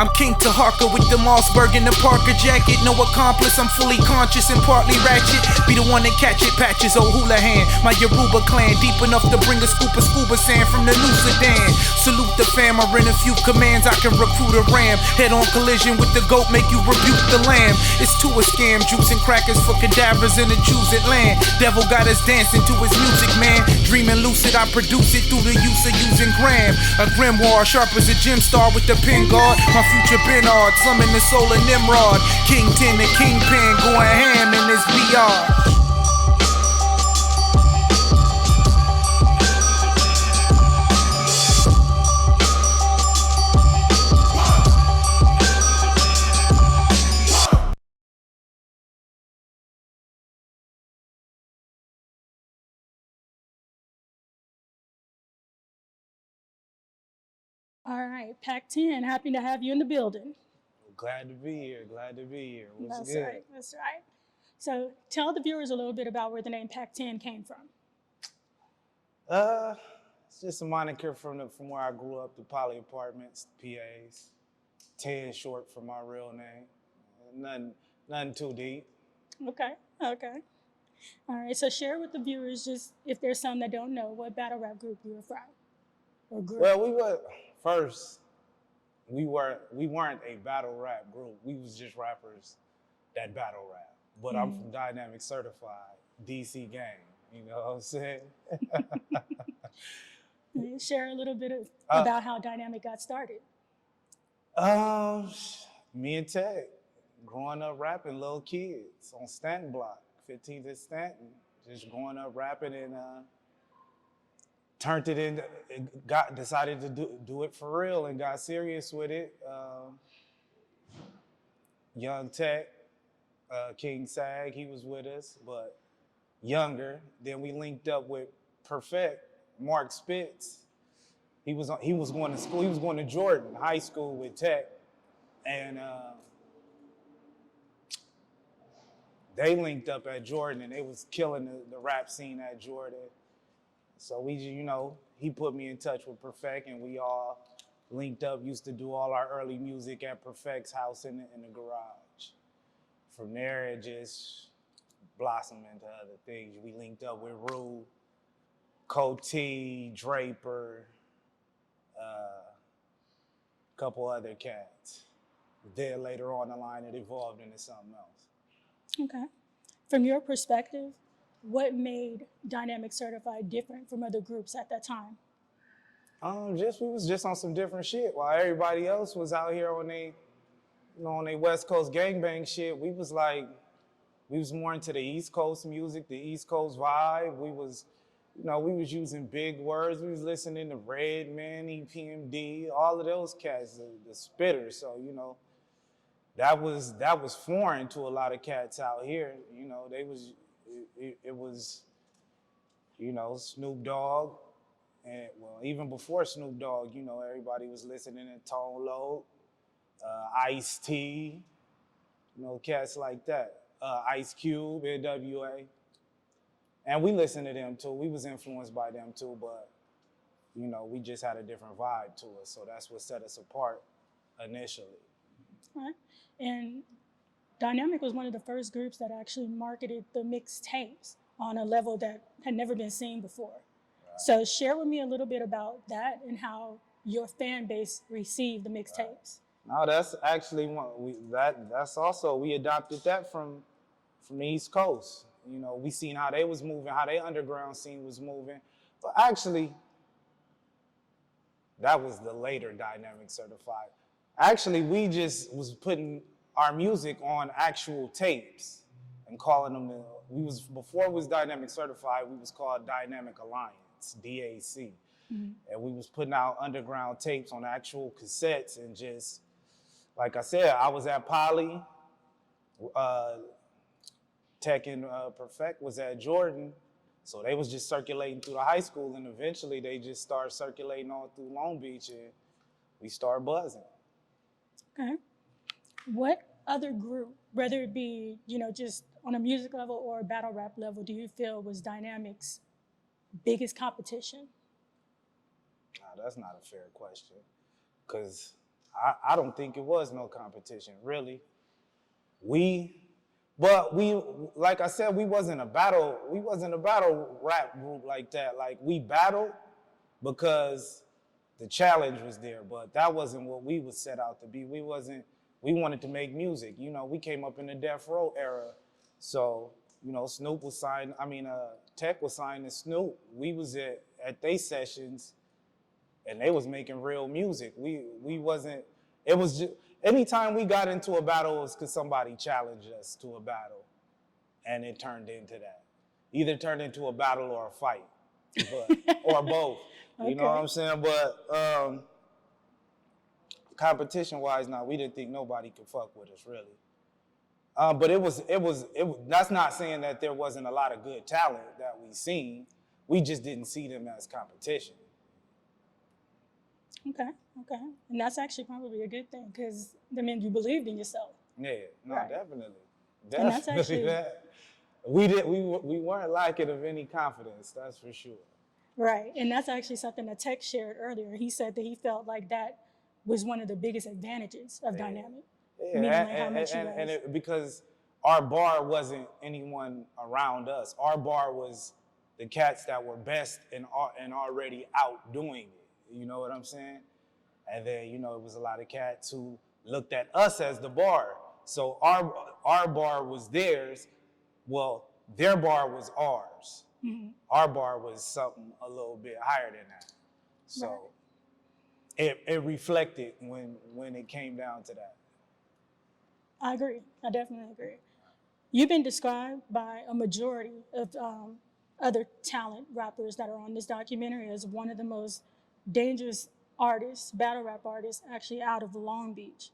I'm king to Harker with the Mossberg and the Parker jacket. No accomplice, I'm fully conscious and partly ratchet. Be the one that catch it, patches, oh Houlihan. My Yoruba clan, deep enough to bring a scoop of scuba sand from the New Sudan. Salute the fam, I rent a few commands, I can recruit a ram. Head on collision with the goat, make you rebuke the lamb. It's too a scam, juicing crackers for cadavers in the Jews at land. Devil got us dancing to his music, man. Dreaming lucid, I produce it through the use of using gram. A grimoire, sharp as a gem star with the pin guard. My future Bernard, summon the soul of Nimrod. King 10, the kingpin, going ham in this VR. All right, Pac 10, happy to have you in the building. Glad to be here. Glad to be here. What's That's good? right. That's right. So tell the viewers a little bit about where the name Pac 10 came from. It's just a moniker from where I grew up, the Poly Apartments, PAs. 10 short for my real name. Nothing too deep. Okay. Okay. All right. So share with the viewers, just if there's some that don't know, what battle rap group you were from, or group. Well, we weren't a battle rap group. We was just rappers that battle rap. But I'm from Dynamic Certified, DC gang. You know what I'm saying? Share a little bit about how Dynamic got started. Me and Tech, growing up rapping, little kids on Stanton Block, 15th and Stanton, just growing up rapping and turned it into, decided to do it for real and got serious with it. Young Tech, King Sag, he was with us, but younger. Then we linked up with Perfect, Mark Spitz. He was going to school. He was going to Jordan High School with Tech, and they linked up at Jordan, and they was killing the rap scene at Jordan. So he put me in touch with Perfect, and we all linked up. Used to do all our early music at Perfect's house in the garage. From there, it just blossomed into other things. We linked up with Rue, Coty, Draper, a couple other cats. Then later on the line, it evolved into something else. Okay. From your perspective, what made Dynamic Certified different from other groups at that time? We was just on some different shit. While everybody else was out here on they West Coast gangbang shit, we was more into the East Coast music, the East Coast vibe. We was using big words. We was listening to Redman, EPMD, all of those cats, the spitters. So, that was foreign to a lot of cats out here. It was Snoop Dogg, and even before Snoop Dogg, everybody was listening to Tone Loc, H.I.T, cats like that. Ice Cube, NWA. And we listened to them too. We was influenced by them too, but we just had a different vibe to us. So that's what set us apart initially. All right. And Dynamic was one of the first groups that actually marketed the mixtapes on a level that had never been seen before. Right. So share with me a little bit about that and how your fan base received the mixtapes. Right. No, that's actually we adopted that from the East Coast. We seen how they was moving, how their underground scene was moving. But actually, that was the later Dynamic Certified. Actually, we just was putting our music on actual tapes and calling them before it was Dynamic Certified, we was called Dynamic Alliance, DAC. Mm-hmm. And we was putting out underground tapes on actual cassettes and just, like I said, I was at Poly, Tech and Perfect was at Jordan. So they was just circulating through the high school, and eventually they just started circulating all through Long Beach, and we started buzzing. Okay. What other group, whether it be, just on a music level or a battle rap level, do you feel was Dynamic's biggest competition? Nah, that's not a fair question. Because I don't think it was no competition, really. Like I said, we wasn't a battle rap group like that. Like we battled because the challenge was there, but that wasn't what we was set out to be. We wanted to make music. You know, we came up in the Death Row era. So, you know, Tech was signed to Snoop. We was at they sessions and they was making real music. We wasn't, it was just, anytime we got into a battle, it was because somebody challenged us to a battle, and it turned into that. Either turned into a battle or a fight, or both. You know what I'm saying? But competition-wise, now we didn't think nobody could fuck with us really. But it was. That's not saying that there wasn't a lot of good talent that we seen. We just didn't see them as competition. Okay. And that's actually probably a good thing because that meant you believed in yourself. Yeah, no, Right. definitely. And that's actually that. We weren't lacking of any confidence, that's for sure. right. And that's actually something that Tech shared earlier. He said that he felt like that was one of the biggest advantages of Dynamic. Yeah, Meaning like how much you guys... because our bar wasn't anyone around us. Our bar was the cats that were best and already out doing it. You know what I'm saying? And then, you know, it was a lot of cats who looked at us as the bar. So our bar was theirs. Well, their bar was ours. Mm-hmm. Our bar was something a little bit higher than that. So it reflected when it came down to that. I agree. I definitely agree. You've been described by a majority of other talent rappers that are on this documentary as one of the most dangerous artists, battle rap artists, actually out of Long Beach.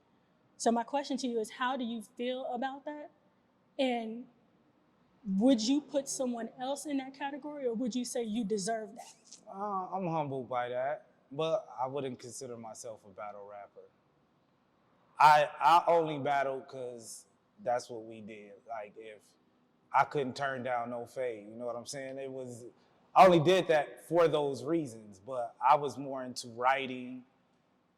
So my question to you is, how do you feel about that? And would you put someone else in that category, or would you say you deserve that? I'm humbled by that, but I wouldn't consider myself a battle rapper. I only battle because that's what we did. Like, if I couldn't turn down no fade, you know what I'm saying? I only did that for those reasons, but I was more into writing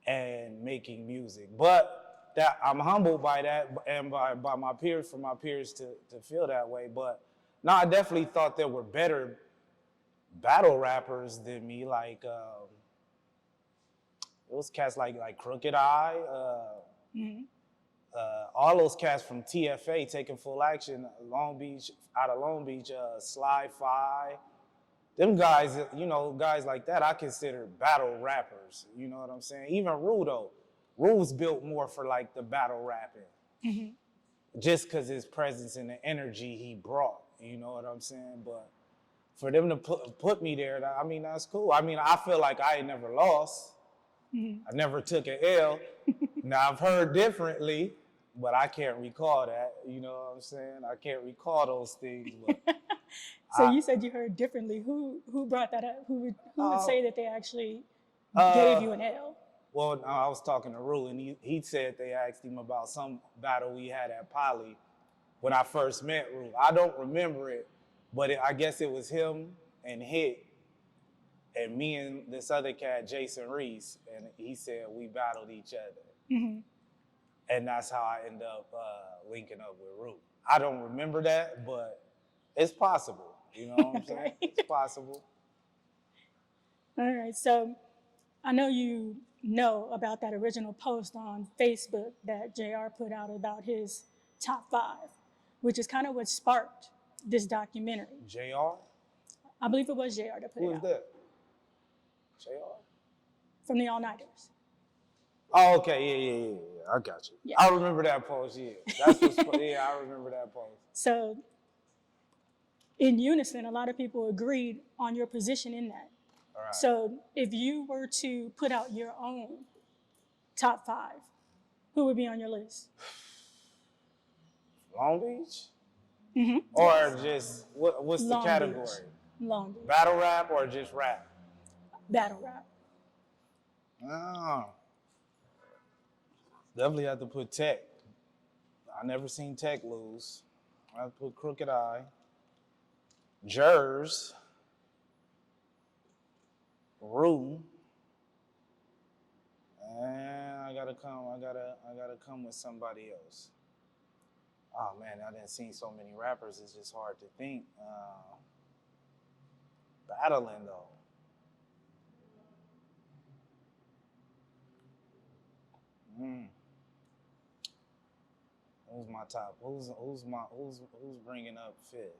and making music. But that I'm humbled by that and by my peers, for my peers to feel that way. But no, I definitely thought there were better battle rappers than me. Like those cats like Crooked Eye, all those cats from TFA, Taking Full Action, out of Long Beach, Sly Fi. Them guys, you know, guys like that, I consider battle rappers. You know what I'm saying? Even Rudo. Ru's built more for like the battle rapping. Just because his presence and the energy he brought. You know what I'm saying? But for them to put me there, I mean, that's cool. I mean, I feel like I ain't never lost. I never took an L. Now, I've heard differently, but I can't recall that. You know what I'm saying? I can't recall those things. But so you said you heard differently. Who brought that up? Who would say that they actually gave you an L? Well, no, I was talking to Ru, and he said they asked him about some battle we had at Poly when I first met Ru. I don't remember it, but I guess it was him and H.I.T and me and this other cat, Jason Reese, and he said we battled each other. And that's how I end up linking up with Ru. I don't remember that, but it's possible. You know what I'm saying? It's possible. All right, so I know you know about that original post on Facebook that JR put out about his top 5, which is kind of what sparked this documentary. JR? I believe it was JR that put it out. Who is that? JR? From the All Nighters. Oh, okay, yeah. I got you. Yeah. I remember that post, yeah. That's what's yeah, I remember that post. So, in unison, a lot of people agreed on your position in that. All right. So, if you were to put out your own top 5, who would be on your list? Long Beach? Or just, what's the category? Long Beach. Battle rap or just rap? Battle rap. Oh. Definitely have to put Tech. I never seen Tech lose. I have to put Crooked Eye. Jers. Ru. And I gotta come with somebody else. Oh man, I didn't see so many rappers. It's just hard to think. Battling though. Mm. Who's my top? Who's bringing up Fit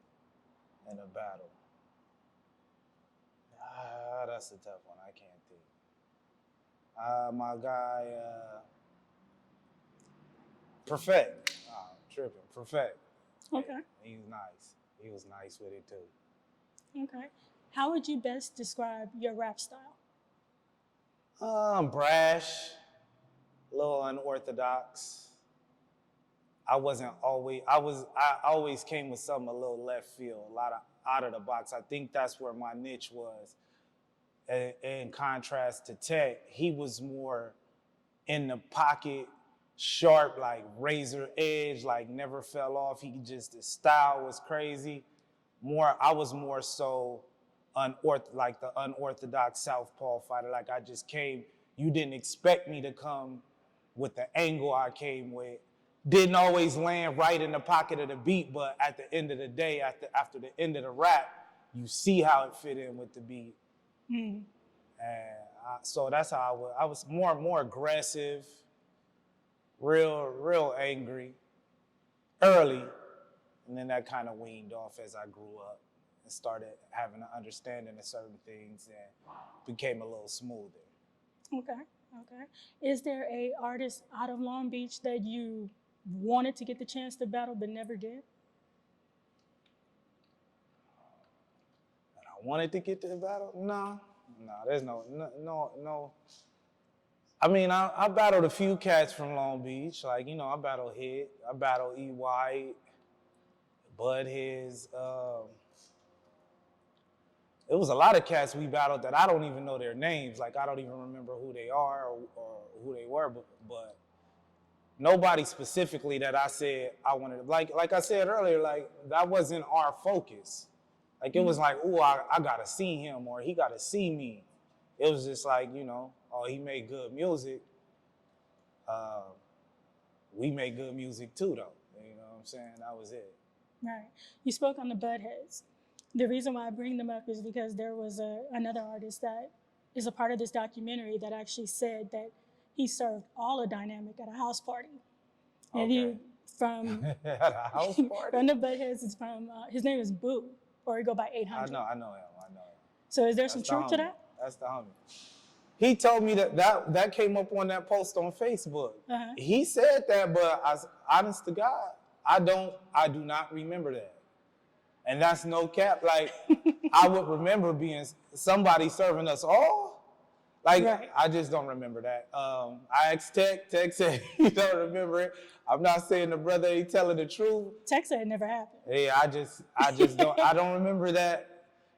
in a battle? That's a tough one. I can't think. My guy, Perfect. Oh, tripping. Perfect. Okay. He's nice. He was nice with it too. Okay. How would you best describe your rap style? Brash, a little unorthodox. I always came with something a little left field, a lot of out of the box. I think that's where my niche was. In contrast to Tech, he was more in the pocket, sharp, like razor edge, like never fell off. His style was crazy. I was more so like the unorthodox southpaw fighter. Like I just came, you didn't expect me to come with the angle I came with. Didn't always land right in the pocket of the beat, but at the end of the day, after the end of the rap, you see how it fit in with the beat. Mm. And so that's how I was more aggressive, real angry early. And then that kind of weaned off as I grew up and started having an understanding of certain things and became a little smoother. Okay. Is there a artist out of Long Beach that you wanted to get the chance to battle but never did? And I wanted to get to the battle? No, there's no. I mean, I battled a few cats from Long Beach. Like, I battled H.I.T, I battled E. White, Bud His. It was a lot of cats we battled that I don't even know their names. Like, I don't even remember who they are or who they were, but nobody specifically that I said I wanted. Like I said earlier, like, that wasn't our focus. Like, it was like, ooh, I gotta see him or he gotta see me. It was just like, oh, he made good music. We made good music too, though. You know what I'm saying? That was it. Right. You spoke on the Budheads. The reason why I bring them up is because there was another artist that is a part of this documentary that actually said that he served all of Dynamic at a house party. And Okay. he from At a house party? from the Budheads is from his name is Boo, or he go by 800. I know him. So is there some truth to that? That's the homie. He told me that came up on that post on Facebook. Uh-huh. He said that, but honest to God, I do not remember that. And that's no cap. Like, I would remember being somebody serving us all. Like, right. I just don't remember that. I asked Tech said he don't remember it. I'm not saying the brother ain't telling the truth. Tech said it never happened. Yeah, I just I don't remember that.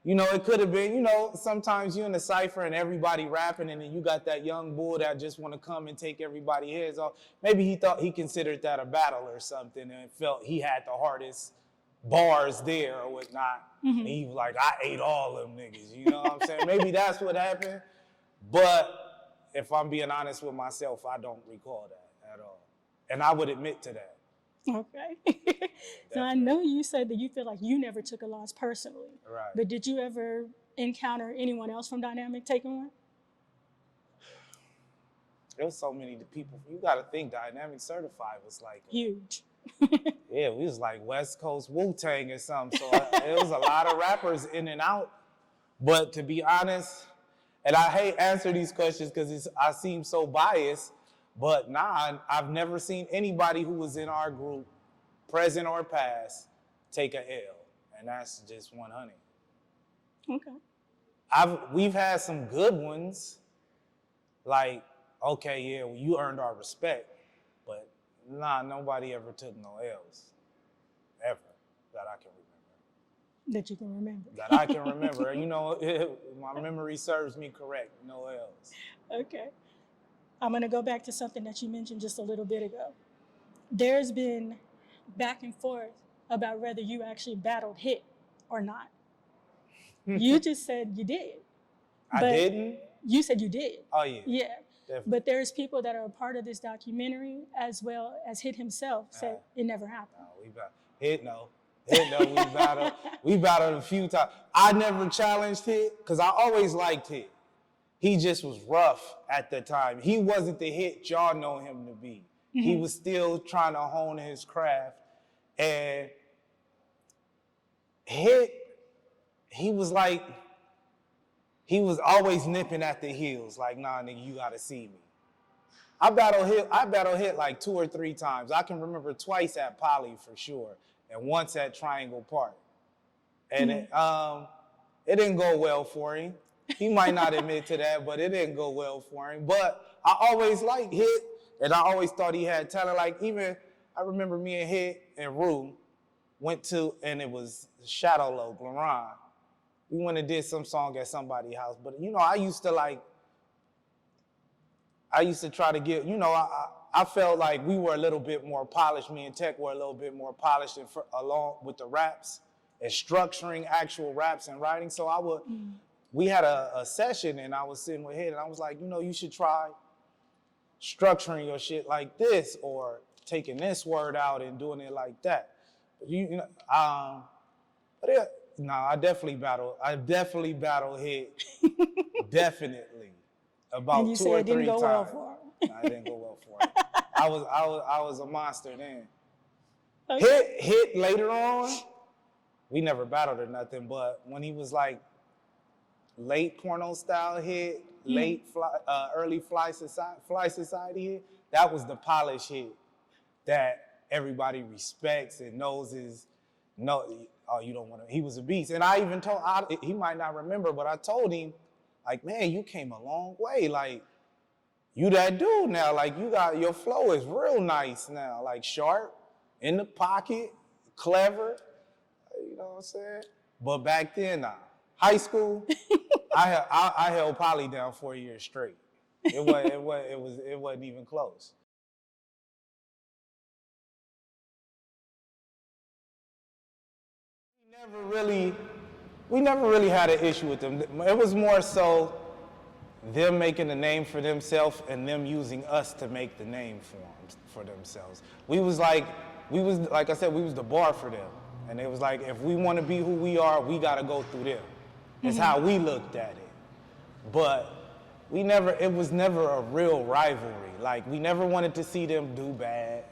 It could have been, sometimes you in the cypher and everybody rapping and then you got that young bull that just want to come and take everybody's heads off. Maybe he considered that a battle or something and felt he had the hardest bars there or whatnot. Mm-hmm. And he was like, I ate all them niggas, you know what I'm saying? Maybe that's what happened. But if I'm being honest with myself, I don't recall that at all. And I would admit to that. Okay. So I know you said that you feel like you never took a loss personally. Right. But did you ever encounter anyone else from Dynamic taking one? There was so many people. You got to think Dynamic Certified was like huge. Yeah, we was like West Coast Wu-Tang or something. So it was a lot of rappers in and out. But to be honest, and I hate answer these questions because I seem so biased, but nah, I've never seen anybody who was in our group, present or past, take a L. And that's just 100. Okay. We've had some good ones, like, okay, yeah, well, you earned our respect, but nah, nobody ever took no L's, ever, that I can remember. That you can remember. That I can remember. My memory serves me correct, no L's. Okay. I'm gonna go back to something that you mentioned just a little bit ago. There's been back and forth about whether you actually battled H.I.T or not. You just said you did. I didn't? You said you did. Oh, yeah. Yeah. But there's people that are a part of this documentary as well as H.I.T himself said it never happened. No, we battled a few times. I never challenged H.I.T because I always liked H.I.T. He just was rough at the time. He wasn't the H.I.T y'all know him to be. He was still trying to hone his craft. And H.I.T, he was always nipping at the heels, like, nah, nigga, you gotta see me. I battled H.I.T like 2 or 3 times. I can remember twice at Poly for sure, and once at Triangle Park. And it didn't go well for him. He might not admit to that, but it didn't go well for him. But I always liked H.I.T, and I always thought he had talent. Like, even, I remember me and H.I.T and Rue went to, and it was Shadow Low, Glaron. We went and did some song at somebody's house. But, you know, I used to try to get, you know, I felt like we were a little bit more polished. Me and Tech were a little bit more polished along with the raps and structuring actual raps and writing. So we had a session and I was sitting with H.I.T and I was like, you know, you should try structuring your shit like this or taking this word out and doing it like that. I definitely battled H.I.T. Definitely. About and you 2 said or it 3 didn't go times. well for him. No, it didn't go well for him. I was a monster then. Okay. H.I.T later on, we never battled or nothing, but when he was like late porno style H.I.T, late early fly society H.I.T, that was the polished H.I.T that everybody respects and knows you don't want to. He was a beast. And I even told, he might not remember, but I told him, like, man, you came a long way. Like, you that dude now. Like, your flow is real nice now. Like, sharp, in the pocket, clever. You know what I'm saying? But back then, high school, I held Poly down 4 years straight. It wasn't even close. We never really had an issue with them. It was more so them making a name for themselves and them using us to make the name for themselves. We was like I said, we was the bar for them. And it was like, if we want to be who we are, we got to go through them. It's how we looked at it. But it was never a real rivalry. Like, we never wanted to see them do bad.